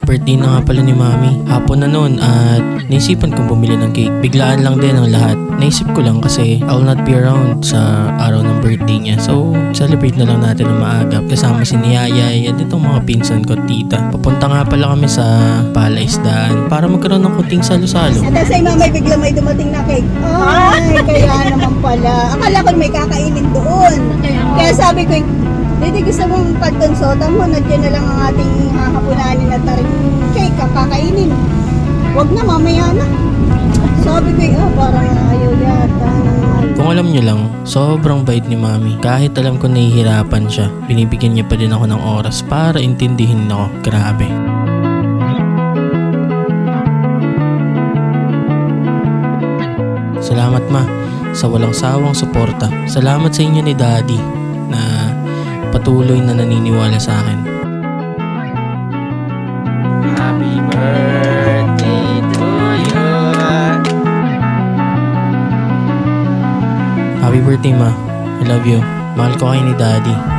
Birthday na nga pala ni Mami. Hapon na noon at naisipan kong bumili ng cake. Biglaan lang din ang lahat. Naisip ko lang kasi I'll not be around sa araw ng birthday niya. So, celebrate na lang natin ng maaga. Kasama si Niyayay at itong mga pinsan ko, tita. Papunta nga pala kami sa palaisdaan para magkaroon ng kunting salo-salo. At sa Mama, bigla may dumating na cake. Ay, kaya naman pala. Akala ko may kakainin doon. Kaya sabi ko, hindi gusto mong pagkonsulta mo, nandiyan na lang ang ating hahapunanin at taring cake, kakainin. Huwag na, mamaya na. Sabi ko, parang ayaw yata. Kung alam niyo lang, sobrang bait ni Mami. Kahit alam ko nahihirapan siya, binibigyan niya pa din ako ng oras para intindihin ako. Grabe. Salamat ma sa walang sawang suporta. Salamat sa inyo ni Daddy na patuloy na naniniwala sa akin. Happy birthday to you. Happy birthday ma. I love you. Mahal ko kayo ni Daddy.